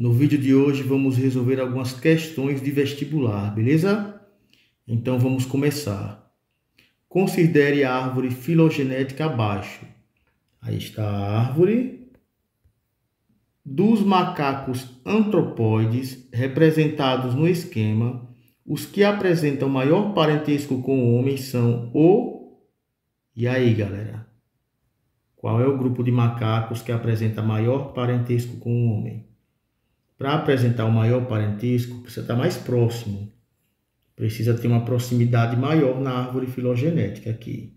No vídeo de hoje vamos resolver algumas questões de vestibular, beleza? Então vamos começar. Considere a árvore filogenética abaixo. Aí está a árvore. Dos macacos antropóides representados no esquema, os que apresentam maior parentesco com o homem são o... E aí, galera? Qual é o grupo de macacos que apresenta maior parentesco com o homem? Para apresentar o maior parentesco, precisa estar mais próximo. Precisa ter uma proximidade maior na árvore filogenética aqui.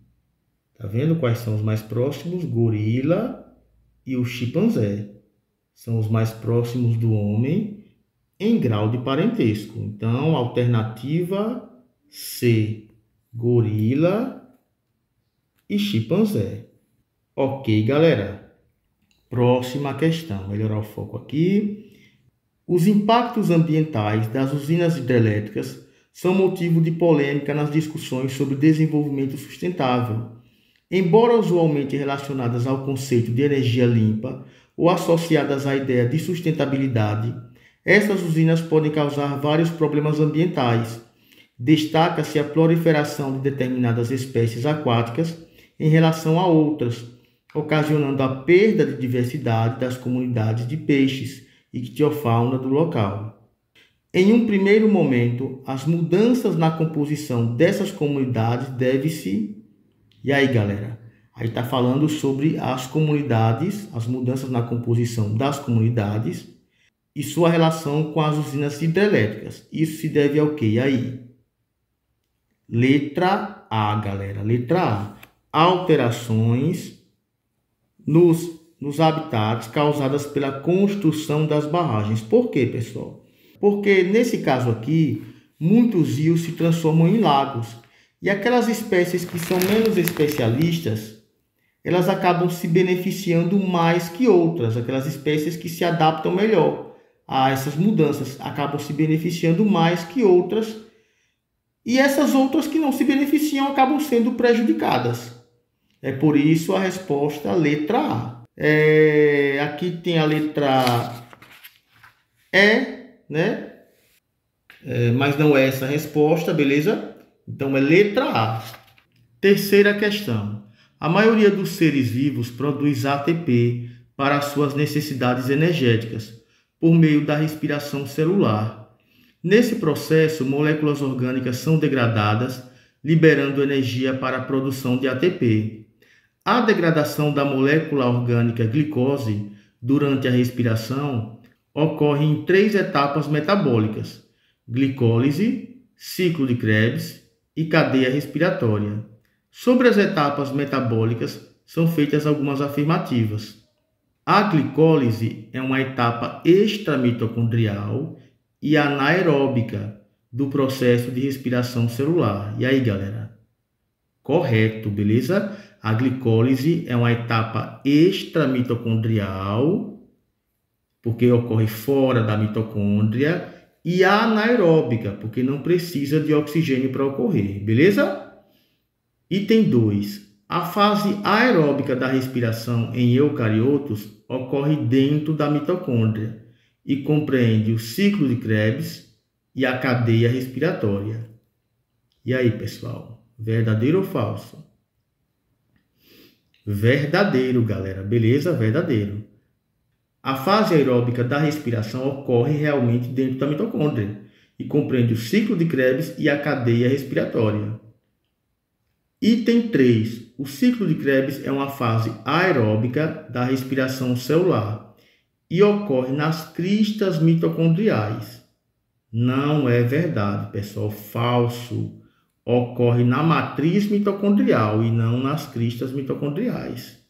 Tá vendo quais são os mais próximos? Gorila e o chimpanzé. São os mais próximos do homem em grau de parentesco. Então, alternativa C, gorila e chimpanzé. Ok, galera. Próxima questão. Melhorar o foco aqui. Os impactos ambientais das usinas hidrelétricas são motivo de polêmica nas discussões sobre desenvolvimento sustentável. Embora usualmente relacionadas ao conceito de energia limpa ou associadas à ideia de sustentabilidade, essas usinas podem causar vários problemas ambientais. Destaca-se a proliferação de determinadas espécies aquáticas em relação a outras, ocasionando a perda de diversidade das comunidades de peixes e ictiofauna do local. Em um primeiro momento, as mudanças na composição dessas comunidades devem-se... E aí, galera? Aí está falando sobre as comunidades, as mudanças na composição das comunidades e sua relação com as usinas hidrelétricas. Isso se deve ao quê? E aí? Letra A, galera. Letra A. Alterações nos habitats causadas pela construção das barragens. Por quê, pessoal? Porque nesse caso aqui, muitos rios se transformam em lagos. E aquelas espécies que são menos especialistas, elas acabam se beneficiando mais que outras. Aquelas espécies que se adaptam melhor a essas mudanças acabam se beneficiando mais que outras. E essas outras que não se beneficiam acabam sendo prejudicadas. É por isso a resposta letra A. Aqui tem a letra E, né? Mas não é essa a resposta, beleza? Então é letra A. Terceira questão. A maioria dos seres vivos produz ATP para suas necessidades energéticas, por meio da respiração celular. Nesse processo, moléculas orgânicas são degradadas, liberando energia para a produção de ATP. A degradação da molécula orgânica glicose durante a respiração ocorre em 3 etapas metabólicas: glicólise, ciclo de Krebs e cadeia respiratória. Sobre as etapas metabólicas são feitas algumas afirmativas. A glicólise é uma etapa extramitocondrial e anaeróbica do processo de respiração celular. E aí, galera? Correto, beleza? A glicólise é uma etapa extramitocondrial, porque ocorre fora da mitocôndria, e anaeróbica, porque não precisa de oxigênio para ocorrer, beleza? Item 2. A fase aeróbica da respiração em eucariotos ocorre dentro da mitocôndria e compreende o ciclo de Krebs e a cadeia respiratória. E aí, pessoal? Verdadeiro ou falso? Verdadeiro, galera. Beleza? Verdadeiro. A fase aeróbica da respiração ocorre realmente dentro da mitocôndria e compreende o ciclo de Krebs e a cadeia respiratória. Item 3. O ciclo de Krebs é uma fase aeróbica da respiração celular e ocorre nas cristas mitocondriais. Não é verdade, pessoal. Falso. Ocorre na matriz mitocondrial e não nas cristas mitocondriais.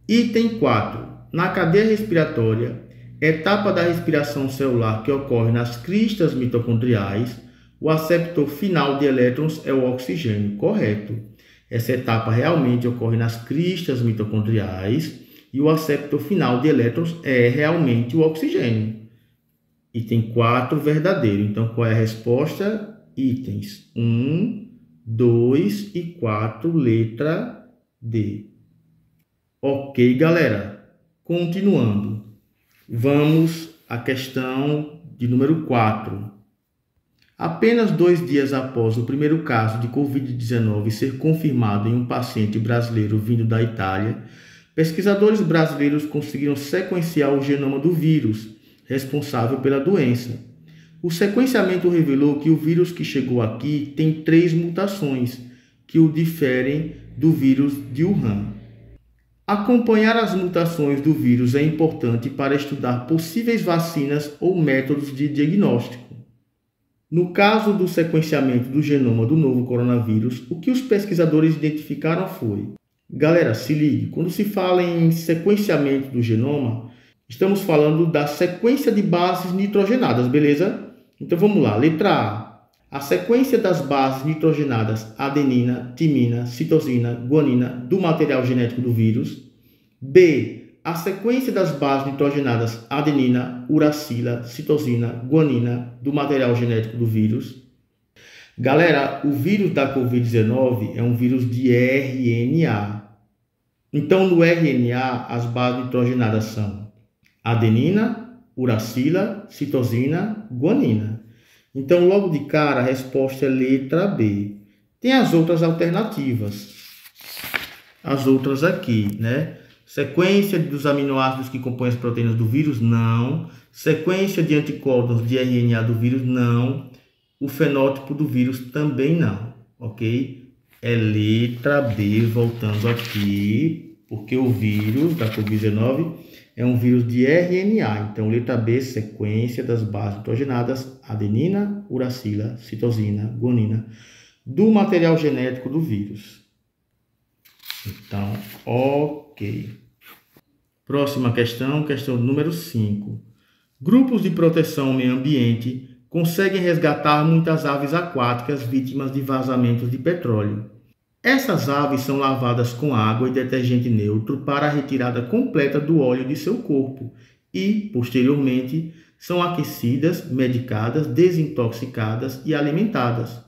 Item 4. Na cadeia respiratória, etapa da respiração celular que ocorre nas cristas mitocondriais, o aceptor final de elétrons é o oxigênio. Correto. Essa etapa realmente ocorre nas cristas mitocondriais e o aceptor final de elétrons é realmente o oxigênio. Item 4, verdadeiro. Então, qual é a resposta? Itens 1, 2 e 4, letra D. Ok, galera. Continuando. Vamos a questão de número 4. Apenas 2 dias após o primeiro caso de Covid-19 ser confirmado em um paciente brasileiro vindo da Itália, pesquisadores brasileiros conseguiram sequenciar o genoma do vírus responsável pela doença. O sequenciamento revelou que o vírus que chegou aqui tem 3 mutações que o diferem do vírus de Wuhan. Acompanhar as mutações do vírus é importante para estudar possíveis vacinas ou métodos de diagnóstico. No caso do sequenciamento do genoma do novo coronavírus, o que os pesquisadores identificaram foi... Galera, se ligue, quando se fala em sequenciamento do genoma, estamos falando da sequência de bases nitrogenadas, beleza? Então vamos lá, letra A. A sequência das bases nitrogenadas adenina, timina, citosina, guanina do material genético do vírus. B. A sequência das bases nitrogenadas adenina, uracila, citosina, guanina do material genético do vírus. Galera, o vírus da Covid-19 é um vírus de RNA. Então, no RNA, as bases nitrogenadas são adenina, uracila, citosina, guanina. Então, logo de cara, a resposta é letra B. Tem as outras alternativas. As outras aqui, né? Sequência dos aminoácidos que compõem as proteínas do vírus? Não. Sequência de anticorpos de RNA do vírus? Não. O fenótipo do vírus também não, ok? É letra B, voltando aqui, porque o vírus da Covid-19 é um vírus de RNA. Então, letra B, sequência das bases nitrogenadas, adenina, uracila, citosina, guanina, do material genético do vírus. Então, ok. Próxima questão, questão número 5. Grupos de proteção ao meio ambiente conseguem resgatar muitas aves aquáticas vítimas de vazamentos de petróleo. Essas aves são lavadas com água e detergente neutro para a retirada completa do óleo de seu corpo e, posteriormente, são aquecidas, medicadas, desintoxicadas e alimentadas.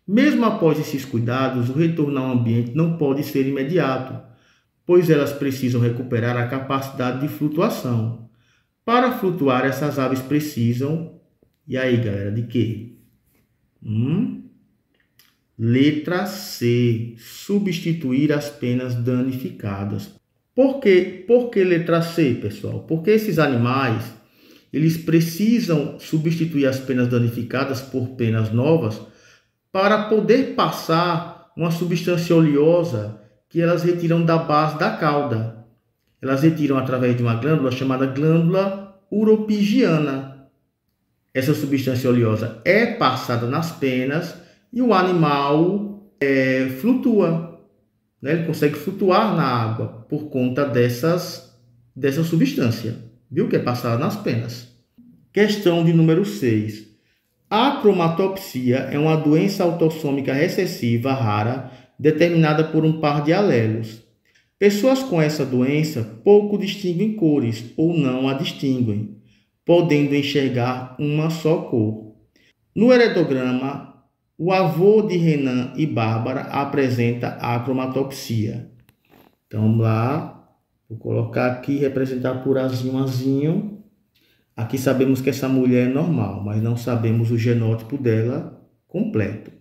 Mesmo após esses cuidados, o retorno ao ambiente não pode ser imediato, pois elas precisam recuperar a capacidade de flutuação. Para flutuar, essas aves precisam... E aí, galera, de quê? Letra C. Substituir as penas danificadas. Por que letra C, pessoal? Porque esses animais, eles precisam substituir as penas danificadas por penas novas para poder passar uma substância oleosa que elas retiram da base da cauda. Elas retiram através de uma glândula chamada glândula uropigiana. Essa substância oleosa é passada nas penas e o animal flutua. Né? Ele consegue flutuar na água por conta dessa substância, viu? Que é passada nas penas. Questão de número 6. A acromatopsia é uma doença autossômica recessiva rara determinada por um par de alelos. Pessoas com essa doença pouco distinguem cores ou não a distinguem, podendo enxergar uma só cor. No heredograma, o avô de Renan e Bárbara apresenta a acromatopsia. Então, vamos lá. Vou colocar aqui, representar por azinho, azinho. Aqui sabemos que essa mulher é normal, mas não sabemos o genótipo dela completo.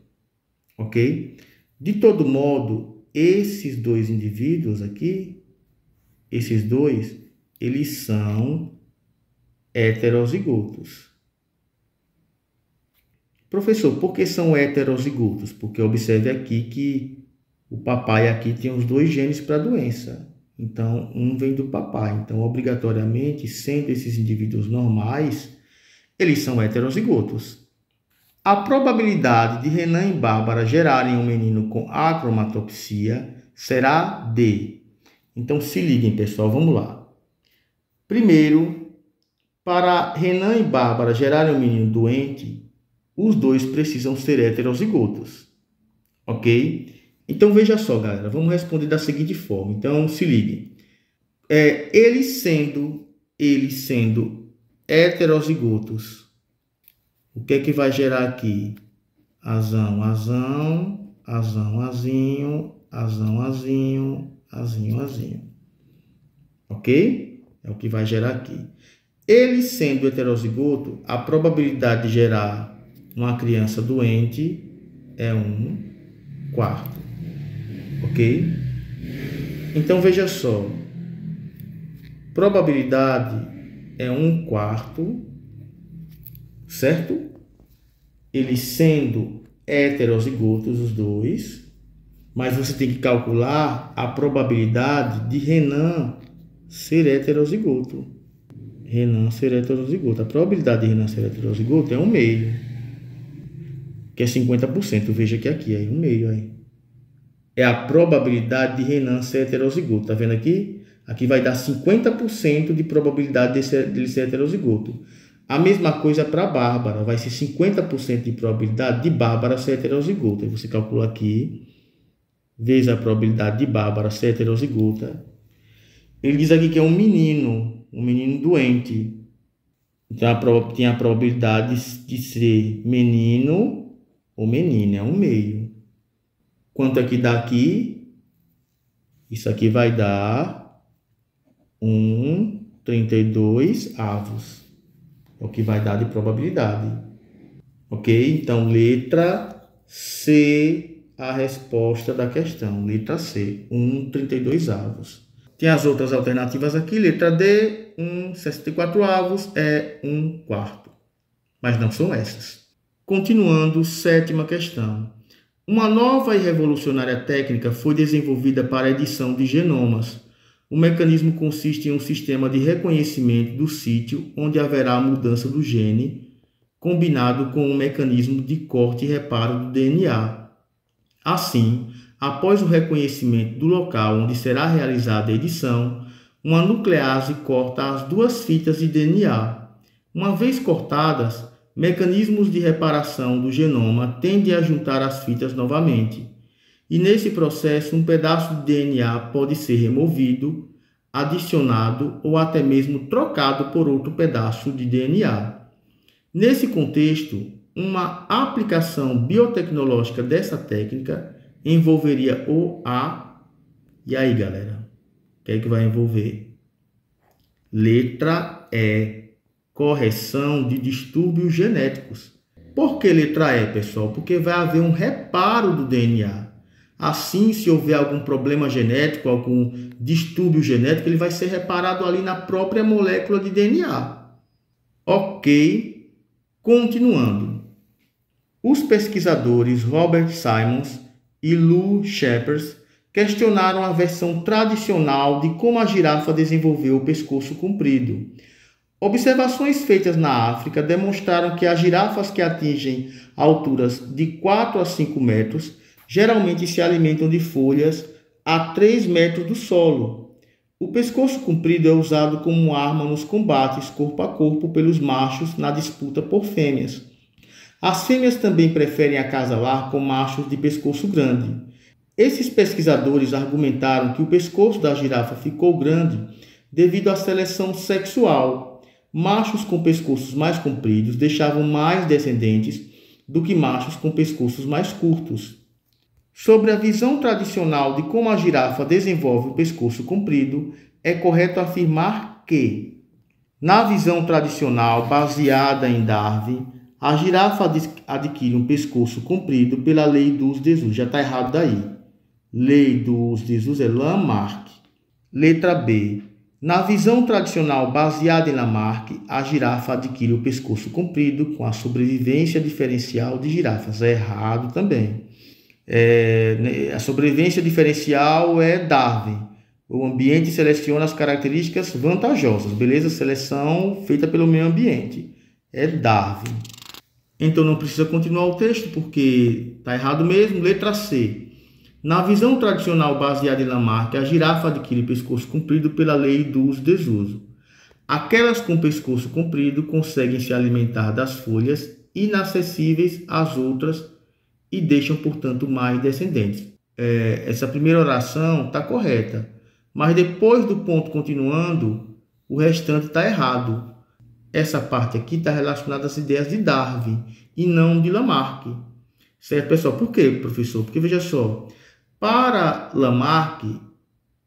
Ok? De todo modo, esses dois indivíduos aqui, esses dois, eles são heterozigotos. Professor, por que são heterozigotos? Porque observe aqui que o papai aqui tem os 2 genes para a doença. Então, um vem do papai. Então, obrigatoriamente, sendo esses indivíduos normais, eles são heterozigotos. A probabilidade de Renan e Bárbara gerarem um menino com acromatopsia será D. Então, se liguem, pessoal, vamos lá. Primeiro, para Renan e Bárbara gerarem um menino doente, os 2 precisam ser heterozigotos. Ok? Então, veja só, galera. Vamos responder da seguinte forma. Então, se liguem. Eles sendo heterozigotos, o que é que vai gerar aqui? Azão, azão, azão, azinho, azão, azinho, azinho, azinho. Ok? É o que vai gerar aqui. Ele sendo heterozigoto, a probabilidade de gerar uma criança doente é 1/4. Ok? Então, veja só. Probabilidade é 1/4, certo? Eles sendo heterozigotos, os dois. Mas você tem que calcular a probabilidade de Renan ser heterozigoto. Renan ser heterozigoto. A probabilidade de Renan ser heterozigoto é 1/2. Que é 50%. Veja que aqui é 1/2 aí. É a probabilidade de Renan ser heterozigoto. Tá vendo aqui? Aqui vai dar 50% de probabilidade dele ser heterozigoto. A mesma coisa para Bárbara. Vai ser 50% de probabilidade de Bárbara ser heterozigoto. Aí você calcula aqui. Vezes a probabilidade de Bárbara ser heterozigota. Ele diz aqui que é um menino doente. Então, tem a probabilidade de ser menino ou menina, é 1/2. Quanto é que dá aqui? Isso aqui vai dar 1/32. É o que vai dar de probabilidade. Ok? Então, letra C, a resposta da questão. Letra C, 1/32. Tem as outras alternativas aqui. Letra D, 1/64 é 1/4. Mas não são essas. Continuando, sétima questão. Uma nova e revolucionária técnica foi desenvolvida para a edição de genomas. O mecanismo consiste em um sistema de reconhecimento do sítio onde haverá a mudança do gene, combinado com um mecanismo de corte e reparo do DNA. Assim, após o reconhecimento do local onde será realizada a edição, uma nuclease corta as duas fitas de DNA. Uma vez cortadas, mecanismos de reparação do genoma tendem a juntar as fitas novamente. E nesse processo, um pedaço de DNA pode ser removido, adicionado ou até mesmo trocado por outro pedaço de DNA. Nesse contexto, uma aplicação biotecnológica dessa técnica envolveria E aí, galera? O que é que vai envolver? Letra E. Correção de distúrbios genéticos. Por que letra E, pessoal? Porque vai haver um reparo do DNA. Assim, se houver algum problema genético, algum distúrbio genético, ele vai ser reparado ali na própria molécula de DNA. Ok. Continuando. Os pesquisadores Robert Simons e Lou Shepard questionaram a versão tradicional de como a girafa desenvolveu o pescoço comprido. Observações feitas na África demonstraram que as girafas que atingem alturas de 4 a 5 metros geralmente se alimentam de folhas a 3 metros do solo. O pescoço comprido é usado como arma nos combates corpo a corpo pelos machos na disputa por fêmeas. As fêmeas também preferem acasalar com machos de pescoço grande. Esses pesquisadores argumentaram que o pescoço da girafa ficou grande devido à seleção sexual. Machos com pescoços mais compridos deixavam mais descendentes do que machos com pescoços mais curtos. Sobre a visão tradicional de como a girafa desenvolve o pescoço comprido, é correto afirmar que, na visão tradicional baseada em Darwin, a girafa adquire um pescoço comprido pela lei dos desusos. Já está errado daí. Lei dos desusos é Lamarck. Letra B. Na visão tradicional baseada em Lamarck, a girafa adquire o pescoço comprido com a sobrevivência diferencial de girafas. É errado também. A sobrevivência diferencial é Darwin. O ambiente seleciona as características vantajosas. Beleza? Seleção feita pelo meio ambiente. É Darwin. Então não precisa continuar o texto porque está errado mesmo. Letra C. Na visão tradicional baseada em Lamarck, a girafa adquire pescoço comprido pela lei do uso e desuso. Aquelas com pescoço comprido conseguem se alimentar das folhas inacessíveis às outras e deixam, portanto, mais descendentes. Essa primeira oração está correta, mas depois do ponto continuando, o restante está errado. Essa parte aqui está relacionada às ideias de Darwin e não de Lamarck. Certo, pessoal? Por quê, professor? Porque, veja só, para Lamarck,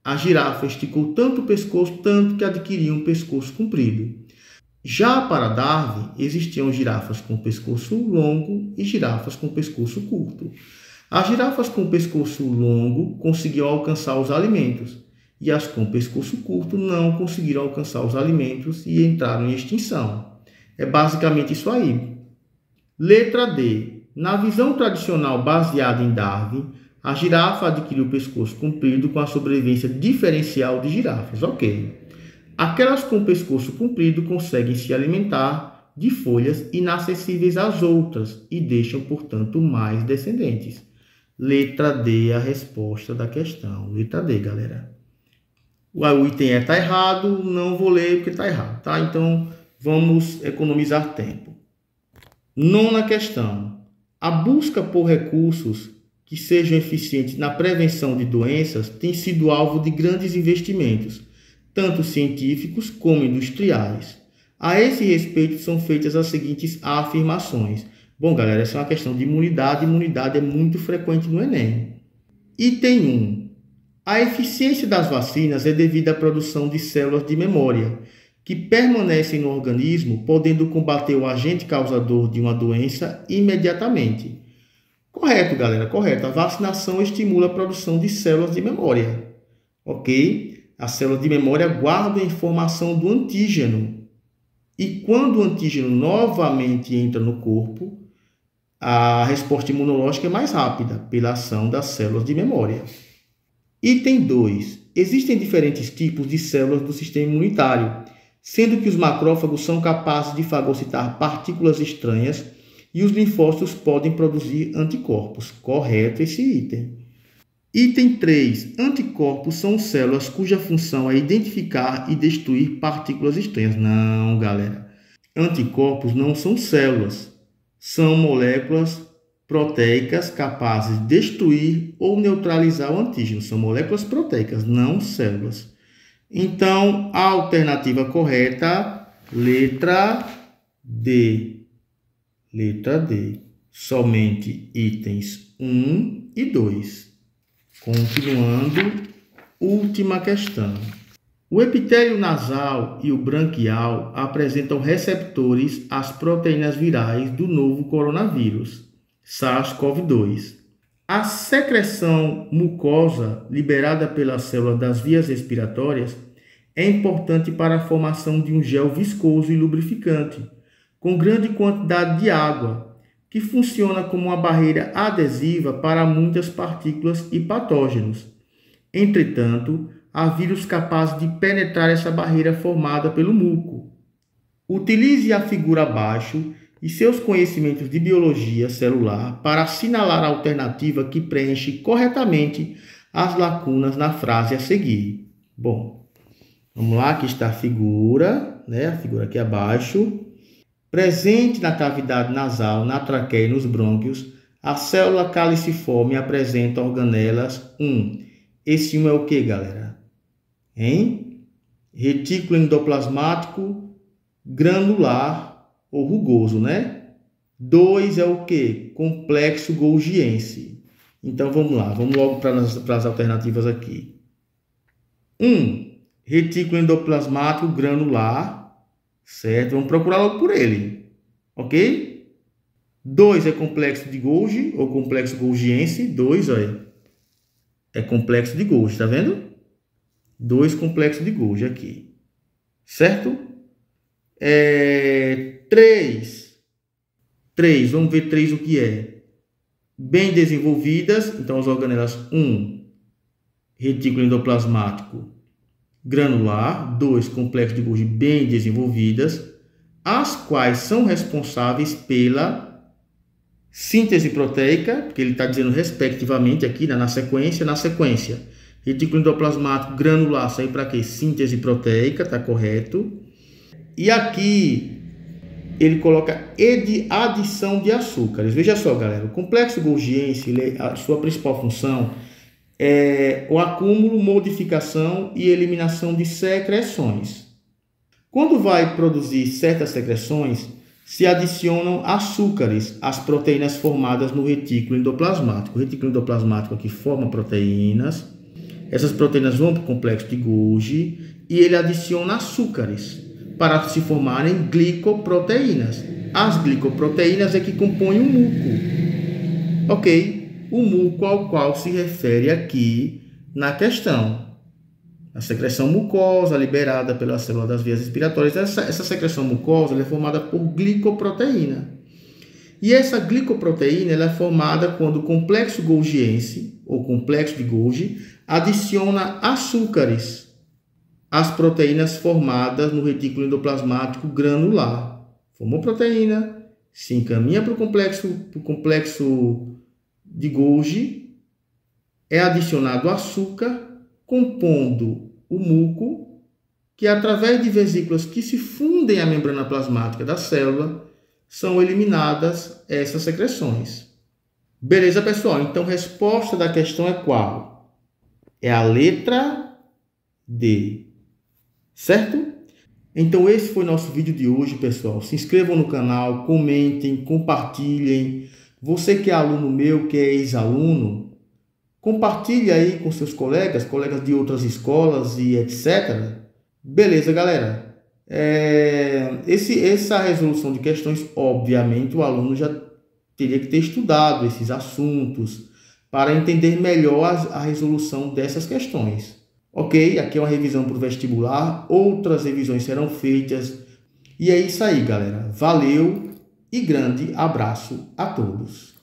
a girafa esticou tanto o pescoço, tanto que adquiriu um pescoço comprido. Já para Darwin, existiam girafas com pescoço longo e girafas com pescoço curto. As girafas com pescoço longo conseguiam alcançar os alimentos, e as com pescoço curto não conseguiram alcançar os alimentos e entraram em extinção. É basicamente isso aí. Letra D. Na visão tradicional baseada em Darwin, a girafa adquiriu o pescoço comprido com a sobrevivência diferencial de girafas. Ok. Aquelas com pescoço comprido conseguem se alimentar de folhas inacessíveis às outras e deixam, portanto, mais descendentes. Letra D é a resposta da questão. Letra D, galera. O item E está errado, não vou ler porque está errado, tá? Então, vamos economizar tempo. Nona questão. A busca por recursos que sejam eficientes na prevenção de doenças tem sido alvo de grandes investimentos, tanto científicos como industriais. A esse respeito são feitas as seguintes afirmações. Bom, galera, essa é uma questão de imunidade. Imunidade é muito frequente no Enem. Item 1. A eficiência das vacinas é devida à produção de células de memória, que permanecem no organismo, podendo combater o agente causador de uma doença imediatamente. Correto, galera, correto. A vacinação estimula a produção de células de memória. Ok? As células de memória guardam a informação do antígeno. E quando o antígeno novamente entra no corpo, a resposta imunológica é mais rápida pela ação das células de memória. Item 2. Existem diferentes tipos de células do sistema imunitário, sendo que os macrófagos são capazes de fagocitar partículas estranhas e os linfócitos podem produzir anticorpos. Correto esse item. Item 3. Anticorpos são células cuja função é identificar e destruir partículas estranhas. Não, galera. Anticorpos não são células. São moléculas proteicas capazes de destruir ou neutralizar o antígeno. São moléculas proteicas, não células. Então, a alternativa correta, letra D. Letra D. Somente itens 1 e 2. Continuando, última questão. O epitélio nasal e o branquial apresentam receptores às proteínas virais do novo coronavírus, SARS-CoV-2. A secreção mucosa liberada pelas células das vias respiratórias é importante para a formação de um gel viscoso e lubrificante, com grande quantidade de água, que funciona como uma barreira adesiva para muitas partículas e patógenos. Entretanto, há vírus capazes de penetrar essa barreira formada pelo muco. Utilize a figura abaixo e seus conhecimentos de biologia celular para assinalar a alternativa que preenche corretamente as lacunas na frase a seguir. Bom, vamos lá, aqui está a figura, né? A figura aqui abaixo. Presente na cavidade nasal, na traqueia e nos brônquios, a célula caliciforme apresenta organelas 1. Esse 1 é o que, galera? Retículo endoplasmático granular ou rugoso, né? 2 é o que? Complexo golgiense. Então, vamos lá. Vamos logo para as alternativas aqui. 1. Retículo endoplasmático granular. Certo? Vamos procurar logo por ele. Ok? 2 é complexo de Golgi ou complexo golgiense. 2, olha. É complexo de Golgi, tá vendo? 2 complexo de Golgi aqui. Certo? 3. Vamos ver 3 o que é. Bem desenvolvidas. Então, as organelas 1. Retículo endoplasmático granular. 2. Complexo de Golgi bem desenvolvidas. As quais são responsáveis pela síntese proteica, porque ele está dizendo respectivamente aqui, né, na sequência. Retículo endoplasmático granular sai para quê? Síntese proteica, tá correto. E aqui ele coloca adição de açúcares. Veja só, galera, o complexo golgiense, a sua principal função é o acúmulo, modificação e eliminação de secreções. Quando vai produzir certas secreções, se adicionam açúcares às proteínas formadas no retículo endoplasmático. O retículo endoplasmático aqui forma proteínas. Essas proteínas vão para o complexo de Golgi e ele adiciona açúcares para se formarem glicoproteínas. As glicoproteínas é que compõem o muco, ok? O muco ao qual se refere aqui na questão. A secreção mucosa liberada pela célula das vias respiratórias. Essa secreção mucosa é formada por glicoproteína. E essa glicoproteína ela é formada quando o complexo golgiense, ou complexo de Golgi, adiciona açúcares às proteínas formadas no retículo endoplasmático granular. Formou proteína, se encaminha para o complexo de Golgi, é adicionado açúcar, compondo o muco, que através de vesículas que se fundem à membrana plasmática da célula, são eliminadas essas secreções. Beleza, pessoal? Então, a resposta da questão é qual? É a letra D. Certo? Então, esse foi nosso vídeo de hoje, pessoal. Se inscrevam no canal, comentem, compartilhem. Você que é aluno meu, que é ex-aluno, compartilhe aí com seus colegas de outras escolas e etc. Beleza, galera? Essa resolução de questões, obviamente, o aluno já teria que ter estudado esses assuntos para entender melhor a resolução dessas questões. Ok? Aqui é uma revisão para o vestibular, outras revisões serão feitas. E é isso aí, galera. Valeu e grande abraço a todos.